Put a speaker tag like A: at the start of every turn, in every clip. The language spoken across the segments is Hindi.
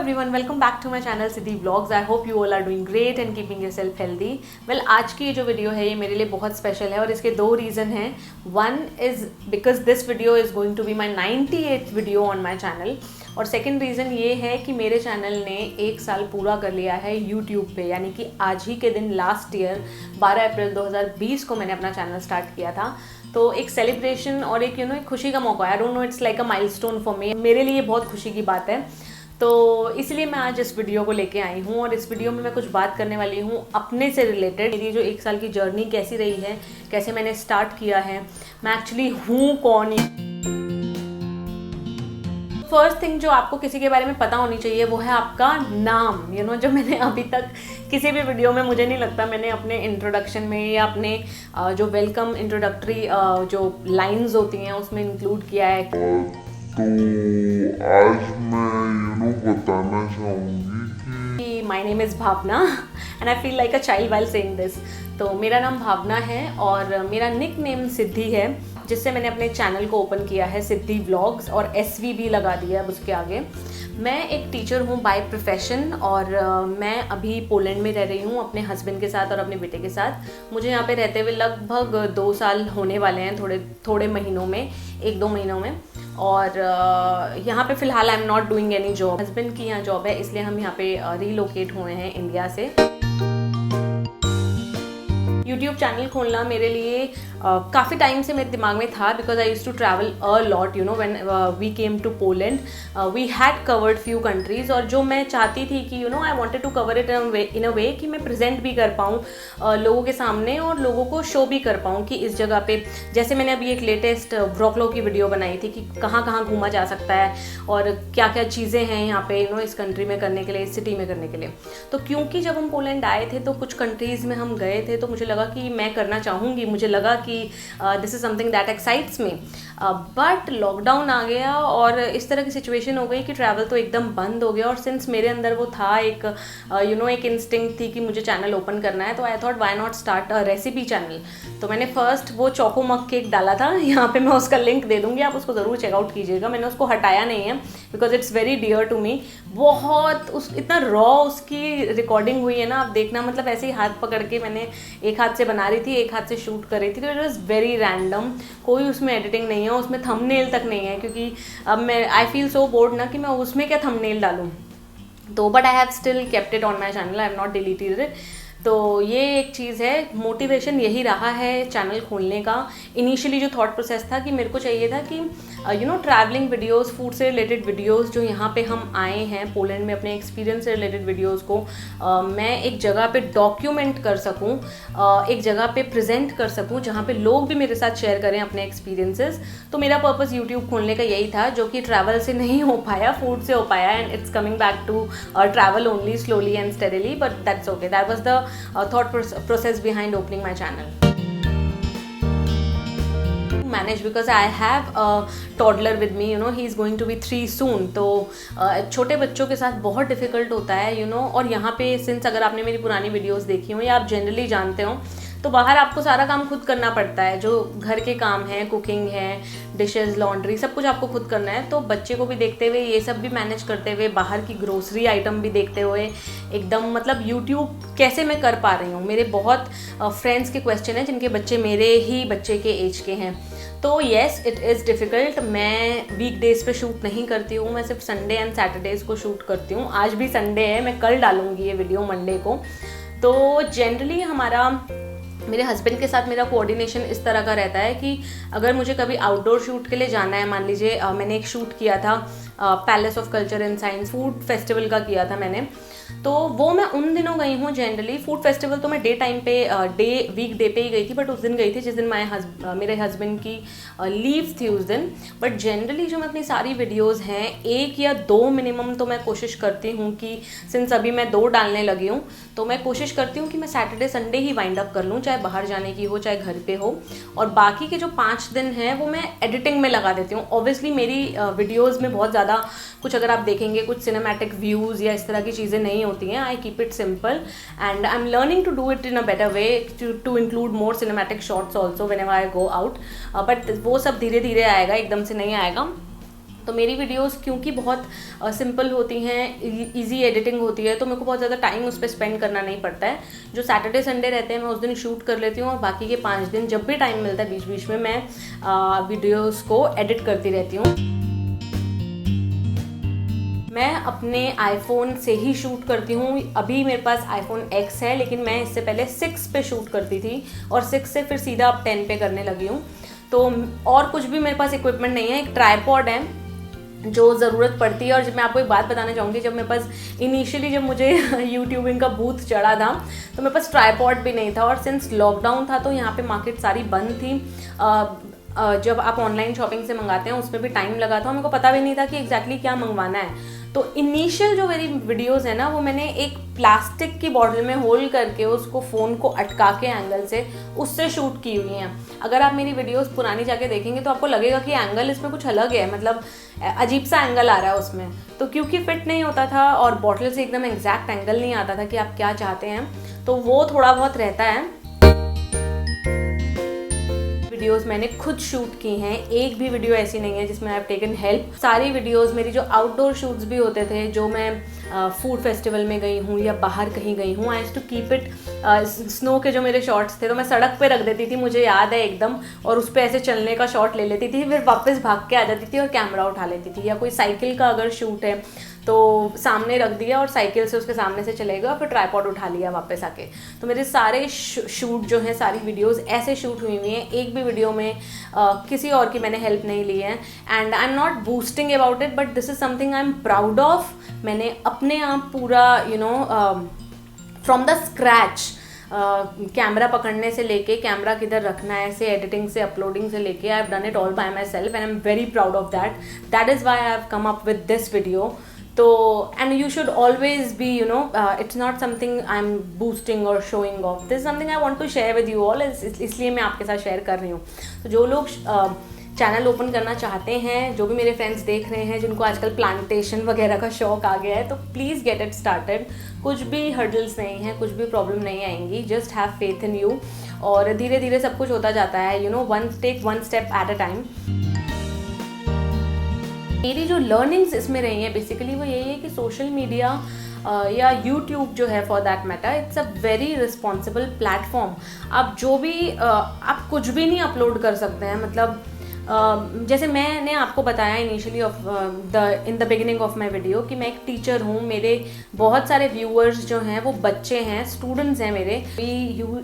A: everyone, welcome back to my channel Siddhi Vlogs. I hope you all are doing great and keeping yourself healthy. Well, आज की ये जो वीडियो है ये मेरे लिए बहुत स्पेशल है और इसके दो रीज़न हैं. One is because this video is going to be my 98th video on my channel. और सेकंड रीज़न ये है कि मेरे चैनल ने 1 साल पूरा कर लिया है YouTube पे, यानी कि आज ही के दिन लास्ट ईयर 12 अप्रैल 2020 को मैंने अपना चैनल स्टार्ट किया था. तो एक सेलिब्रेशन और एक एक खुशी का मौका है. I don't know, it's like a milestone for me. मेरे लिए बहुत खुशी की बात है. तो इसलिए मैं आज इस वीडियो को लेके आई हूँ और इस वीडियो में मैं कुछ बात करने वाली हूँ अपने से रिलेटेड. मेरी जो 1 साल की जर्नी कैसी रही है, कैसे मैंने स्टार्ट किया है, मैं एक्चुअली हूँ कौन. फर्स्ट थिंग जो आपको किसी के बारे में पता होनी चाहिए वो है आपका नाम. जो मैंने अभी तक किसी भी वीडियो में, मुझे नहीं लगता मैंने अपने इंट्रोडक्शन में या अपने जो वेलकम इंट्रोडक्टरी जो लाइंस होती हैं उसमें इंक्लूड किया है.
B: तो आज मैं बताना चाहूँगी
A: कि my name is Bhavna and I feel like a child while saying this. तो मेरा नाम भावना है और मेरा निक नेम सिद्धि है, जिससे मैंने अपने चैनल को ओपन किया है सिद्धि व्लॉग्स, और SV भी लगा दिया है उसके आगे. मैं एक टीचर हूँ बाय प्रोफेशन और मैं अभी पोलैंड में रह रही हूँ अपने हस्बैंड के साथ और अपने बेटे के साथ. मुझे यहाँ पे रहते हुए लगभग 2 साल होने वाले हैं, थोड़े महीनों में, 1-2 महीनों में. और यहाँ पे फ़िलहाल आई am not doing any job. Husband की यहाँ जॉब है, इसलिए हम यहाँ पे रीलोकेट हुए हैं इंडिया से. यूट्यूब चैनल खोलना मेरे लिए काफ़ी टाइम से मेरे दिमाग में था, because I use to travel a lot. When we came to Poland we had covered few countries, और जो मैं चाहती थी कि I wanted to cover it in a way कि मैं प्रेजेंट भी कर पाऊँ लोगों के सामने और लोगों को शो भी कर पाऊँ कि इस जगह पे, जैसे मैंने अभी एक लेटेस्ट ब्रोकलो की वीडियो बनाई थी कि कहाँ कहाँ घूमा जा सकता है और क्या क्या चीज़ें हैं यहाँ पे इस कंट्री में करने के लिए, इस सिटी में करने के लिए. तो क्योंकि जब हम पोलैंड आए थे तो कुछ कंट्रीज़ में हम गए थे, तो मुझे लगा कि मैं करना चाहूँगी. मुझे लगा कि this is something that excites me. But lockdown आ गया और इस तरह की सिचुएशन हो गई कि ट्रैवल तो एकदम बंद हो गया. और सिंस मेरे अंदर वो था एक एक इंस्टिंक्ट थी कि मुझे चैनल ओपन करना है, तो I thought why not start a recipe channel. तो मैंने फर्स्ट वो चोको मग केक डाला था. यहाँ पे मैं उसका लिंक दे दूँगी, आप उसको ज़रूर चेकआउट कीजिएगा. मैंने उसको हटाया नहीं है because it's very dear to me. बहुत इतना रॉ उसकी रिकॉर्डिंग हुई है ना, आप देखना. मतलब ऐसे ही हाथ पकड़ के मैंने एक हाथ से बना रही थी, एक हाथ से शूट कर रही थी. तो इट वॉज वेरी रैंडम. कोई उसमें एडिटिंग नहीं है, उसमें थंबनेल तक नहीं है, क्योंकि अब मैं आई फील सो बोर्ड ना कि मैं उसमें क्या थंबनेल डालूँ. तो but I have still kept it on my channel, I have not deleted it. तो ये एक चीज़ है. मोटिवेशन यही रहा है चैनल खोलने का. इनिशियली जो थॉट प्रोसेस था कि मेरे को चाहिए था कि ट्रैवलिंग वीडियोस, फूड से रिलेटेड वीडियोस, जो यहाँ पे हम आए हैं पोलैंड में, अपने एक्सपीरियंस से रिलेटेड वीडियोस को मैं एक जगह पे डॉक्यूमेंट कर सकूँ, एक जगह पे प्रेजेंट कर सकूँ जहाँ पे लोग भी मेरे साथ शेयर करें अपने एक्सपीरियंसेस. तो मेरा पर्पस यूट्यूब खोलने का यही था, जो कि ट्रैवल से नहीं हो पाया, फूड से हो पाया. And it's coming back to travel only, slowly and steadily, but that's okay. That was the thought process behind opening my channel. Manage because I have a toddler with me. He is going to be 3 soon. तो छोटे बच्चों के साथ बहुत डिफ़िकल्ट होता है. और यहाँ पे सिंस अगर आपने मेरी पुरानी वीडियोस देखी हो या आप जनरली जानते हो, तो बाहर आपको सारा काम खुद करना पड़ता है. जो घर के काम हैं, कुकिंग है, डिशेस, लॉन्ड्री, सब कुछ आपको खुद करना है. तो बच्चे को भी देखते हुए, ये सब भी मैनेज करते हुए, बाहर की ग्रोसरी आइटम भी देखते हुए, एकदम मतलब यूट्यूब कैसे मैं कर पा रही हूँ. मेरे बहुत फ्रेंड्स के क्वेश्चन हैं जिनके बच्चे मेरे ही बच्चे के एज के हैं. तो येस, इट इज़ डिफ़िकल्ट. मैं वीकडेज़ पे शूट नहीं करती हूँ, मैं सिर्फ संडे एंड सैटरडेज़ को शूट करती हूँ. आज भी संडे है, मैं कल डालूँगी ये वीडियो मंडे को. तो जनरली मेरे हस्बैंड के साथ मेरा कोऑर्डिनेशन इस तरह का रहता है कि अगर मुझे कभी आउटडोर शूट के लिए जाना है, मान लीजिए मैंने एक शूट किया था palace of culture and science food festival का किया था मैंने, तो वो मैं उन दिनों गई हूँ. जनरली फूड फेस्टिवल तो मैं डे टाइम पे वीक डे पे ही गई थी, बट उस दिन गई थी जिस दिन मेरे हस्बैंड की लीव थी उस दिन. बट जनरली जो मैं अपनी सारी वीडियोस हैं 1 या 2 मिनिमम तो मैं कोशिश करती हूँ कि सिंस अभी मैं 2 डालने लगी हूँ, तो मैं कोशिश करती हूँ कि मैं सैटरडे संडे ही वाइंड अप कर लूँ, चाहे बाहर जाने की हो चाहे घर पे हो. और बाकी के जो 5 दिन हैं वो मैं एडिटिंग में लगा देती हूँ. ऑब्वियसली मेरी वीडियोज़ में बहुत ज़्यादा कुछ, अगर आप देखेंगे, कुछ सिनेमैटिक व्यूज़ या इस तरह की चीज़ें नहीं होती हैं. I keep it simple and I am learning to do it in a better way, to include more cinematic shots also whenever I go out. But वो सब धीरे धीरे आएगा, एकदम से नहीं आएगा. तो मेरी वीडियोस क्योंकि बहुत सिंपल होती हैं, इजी एडिटिंग होती है, तो मेरे को बहुत ज़्यादा टाइम उस पर स्पेंड करना नहीं पड़ता है। जो सैटरडे संडे रहते हैं मैं उस दिन शूट कर लेती हूँ, और बाकी के 5 दिन जब भी टाइम मिलता है बीच बीच में मैं वीडियोस को एडिट करती रहती हूँ। मैं अपने आईफोन से ही शूट करती हूँ। अभी मेरे पास आईफोन X है, लेकिन मैं इससे पहले 6 पे शूट करती थी, और 6 से फिर सीधा अब 10 पे करने लगी हूँ। तो और कुछ भी मेरे पास इक्विपमेंट नहीं है। एक ट्राइपॉड है जो ज़रूरत पड़ती है। और जब मैं आपको एक बात बताना चाहूँगी, जब मेरे पास इनिशियली जब मुझे यूट्यूबिंग का भूत चढ़ा था तो मेरे पास ट्राइपॉड भी नहीं था, और सिंस लॉकडाउन था तो यहाँ पे मार्केट सारी बंद थी। जब आप ऑनलाइन शॉपिंग से मंगाते हैं उसमें भी टाइम लगा था, मेरे को पता भी नहीं था कि एग्जैक्टली क्या मंगवाना है। तो इनिशियल जो मेरी वीडियोस है ना, वो मैंने एक प्लास्टिक की बॉटल में होल्ड करके उसको फ़ोन को अटका के एंगल से उससे शूट की हुई हैं। अगर आप मेरी वीडियोस पुरानी जाके देखेंगे तो आपको लगेगा कि एंगल इसमें कुछ अलग है, मतलब अजीब सा एंगल आ रहा है उसमें। तो क्योंकि फिट नहीं होता था और बॉटल से एकदम एग्जैक्ट एंगल नहीं आता था कि आप क्या चाहते हैं, तो वो थोड़ा बहुत रहता है। वीडियोस मैंने खुद शूट की हैं, एक भी वीडियो ऐसी नहीं है जिसमें आई हैव टेकन हेल्प। सारी वीडियोस मेरी जो आउटडोर शूट्स भी होते थे, जो मैं फूड फेस्टिवल में गई हूँ या बाहर कहीं गई हूँ, I used to keep it snow के जो मेरे शॉट्स थे तो मैं सड़क पे रख देती थी, मुझे याद है एकदम, और उस पर ऐसे चलने का शॉट ले लेती थी, फिर वापस भाग के आ जाती थी और कैमरा उठा लेती थी। या कोई साइकिल का अगर शूट है तो सामने रख दिया और साइकिल से उसके सामने से चलेगा, फिर ट्राइपॉड उठा लिया वापस आके। तो मेरे सारे शूट जो हैं, सारी वीडियोस ऐसे शूट हुई हुई हैं। एक भी वीडियो में किसी और की मैंने हेल्प नहीं ली है। And I am not boosting about it, but this is something I am proud of. मैंने अपने आप पूरा फ्रॉम द स्क्रैच कैमरा पकड़ने से लेके कैमरा किधर रखना है, से एडिटिंग से अपलोडिंग से लेके, I have done it all by myself, and I am very proud of that. That is why I have come up with this video. तो and you should always be it's not something I am boosting और showing off, this something I want to share with you all, इसलिए मैं आपके साथ शेयर कर रही हूँ। तो जो लोग चैनल ओपन करना चाहते हैं, जो भी मेरे फ्रेंड्स देख रहे हैं जिनको आजकल प्लांटेशन वगैरह का शौक आ गया है, तो प्लीज़ गेट इट स्टार्टेड। कुछ भी हर्डल्स नहीं हैं, कुछ भी प्रॉब्लम नहीं आएंगी, just have faith in you, और धीरे धीरे सब कुछ होता जाता है। Take one step at a time. मेरी जो लर्निंग्स इसमें रही हैं बेसिकली वो यही है कि सोशल मीडिया या यूट्यूब जो है for that matter, it's a very responsible platform. आप जो भी आप कुछ भी नहीं अपलोड कर सकते हैं, मतलब जैसे मैंने आपको बताया initially in the beginning of my video कि मैं एक टीचर हूँ। मेरे बहुत सारे व्यूअर्स जो हैं वो बच्चे हैं, स्टूडेंट्स हैं मेरे।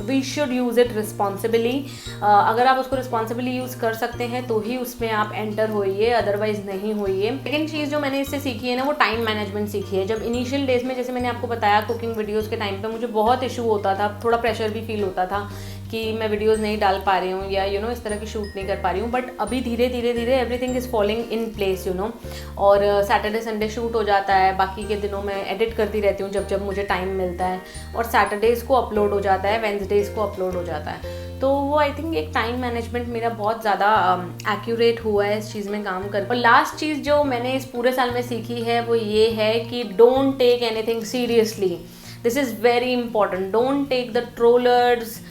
A: We should use it responsibly. अगर आप उसको रिस्पॉन्सिबली यूज़ कर सकते हैं तो ही उसमें आप एंटर होइए, अदरवाइज नहीं होइए। सेकेंड चीज़ जो मैंने इससे सीखी है ना, वो टाइम मैनेजमेंट सीखी है। जब इनिशियल डेज में, जैसे मैंने आपको बताया, कुकिंग वीडियोज़ के टाइम पर मुझे बहुत इशू होता था, थोड़ा प्रेशर भी फील होता था कि मैं वीडियोस नहीं डाल पा रही हूँ या इस तरह की शूट नहीं कर पा रही हूँ। बट अभी धीरे धीरे everything is following in place और सैटरडे संडे शूट हो जाता है, बाकी के दिनों में एडिट करती रहती हूँ जब जब मुझे टाइम मिलता है, और सैटरडेज़ को अपलोड हो जाता है, वेडनेसडेज़ को अपलोड हो जाता है। तो वो आई थिंक एक टाइम मैनेजमेंट मेरा बहुत ज़्यादा एक्यूरेट हुआ है इस चीज़ में काम कर। और लास्ट चीज़ जो मैंने इस पूरे साल में सीखी है वो ये है कि don't take anything seriously. This is very important. Don't take the trollers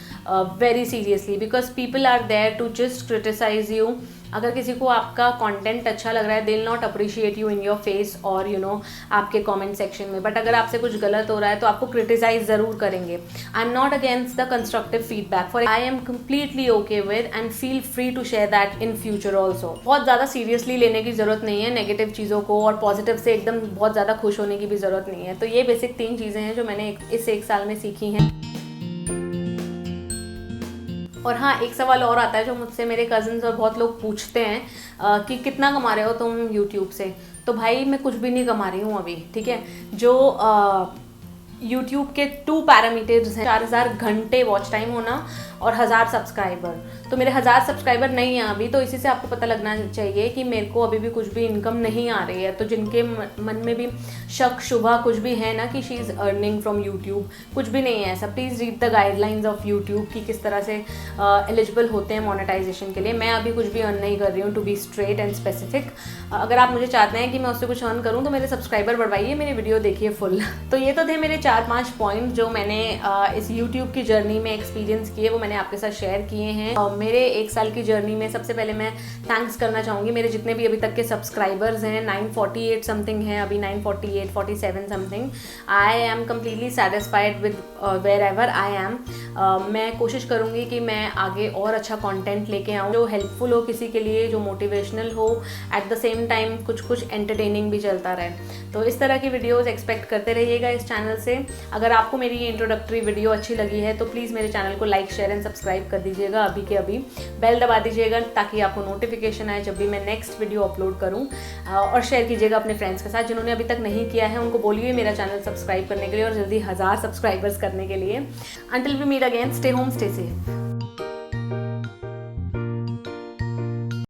A: very seriously, because people are there to just criticize you. अगर किसी को आपका कंटेंट अच्छा लग रहा है, they will not appreciate you in your face और आपके कमेंट सेक्शन में, बट अगर आपसे कुछ गलत हो रहा है तो आपको क्रिटिसाइज ज़रूर करेंगे। I am not against the constructive feedback, for I am completely okay with and feel free to share that in future also. बहुत ज़्यादा सीरियसली लेने की ज़रूरत नहीं है नेगेटिव चीज़ों को, और पॉजिटिव से एकदम बहुत ज़्यादा खुश होने की भी ज़रूरत नहीं है। तो ये बेसिक 3 चीज़ें हैं जो मैंने इस 1 साल में सीखी हैं। और हाँ, एक सवाल और आता है जो मुझसे मेरे कज़न्स और बहुत लोग पूछते हैं कि कितना कमा रहे हो तुम यूट्यूब से। तो भाई मैं कुछ भी नहीं कमा रही हूँ अभी, ठीक है। जो यूट्यूब के 2 पैरामीटर्स हैं, 4000 घंटे वॉच टाइम होना और 1000 सब्सक्राइबर। तो मेरे 1000 सब्सक्राइबर नहीं हैं अभी, तो इसी से आपको पता लगना चाहिए कि मेरे को अभी भी कुछ भी इनकम नहीं आ रही है। तो जिनके मन में भी शक शुबा कुछ भी है ना कि she is earning from YouTube, कुछ भी नहीं है ऐसा। Please read the guidelines of YouTube कि किस तरह से एलिजिबल होते हैं मोनेटाइजेशन के लिए। मैं अभी कुछ भी अर्न नहीं कर रही हूँ, to be straight and specific. अगर आप मुझे चाहते हैं कि मैं उससे कुछ अर्न करूँ तो मेरे सब्सक्राइबर बढ़वाइए, मेरी वीडियो देखिए फुल। तो ये तो थे मेरे 4-5 पॉइंट जो मैंने इस यूट्यूब की जर्नी में एक्सपीरियंस किए, वो मैंने मैंने आपके साथ शेयर किए हैं। मेरे 1 साल की जर्नी में सबसे पहले मैं थैंक्स करना चाहूँगी मेरे जितने भी अभी तक के सब्सक्राइबर्स हैं। 948 समथिंग हैं अभी, 948 47 something. I am completely satisfied with wherever I am. मैं कोशिश करूँगी कि मैं आगे और अच्छा कंटेंट लेके आऊँ जो हेल्पफुल हो किसी के लिए, जो मोटिवेशनल हो, एट द सेम टाइम कुछ एंटरटेनिंग भी चलता रहे। तो इस तरह की वीडियोस एक्सपेक्ट करते रहिएगा इस चैनल से। अगर आपको मेरी ये इंट्रोडक्टरी वीडियो अच्छी लगी है तो प्लीज़ मेरे चैनल को लाइक शेयर एंड सब्सक्राइब कर दीजिएगा अभी के अभी। बेल दबा दीजिएगा ताकि आपको नोटिफिकेशन आए जब भी मैं नेक्स्ट वीडियो अपलोड करूँ। और शेयर कीजिएगा अपने फ्रेंड्स के साथ। जिन्होंने अभी तक नहीं किया है उनको बोलिए मेरा चैनल सब्सक्राइब करने के लिए और जल्दी 1000 सब्सक्राइबर्स करने के लिए। Until we meet again, stay home stay safe.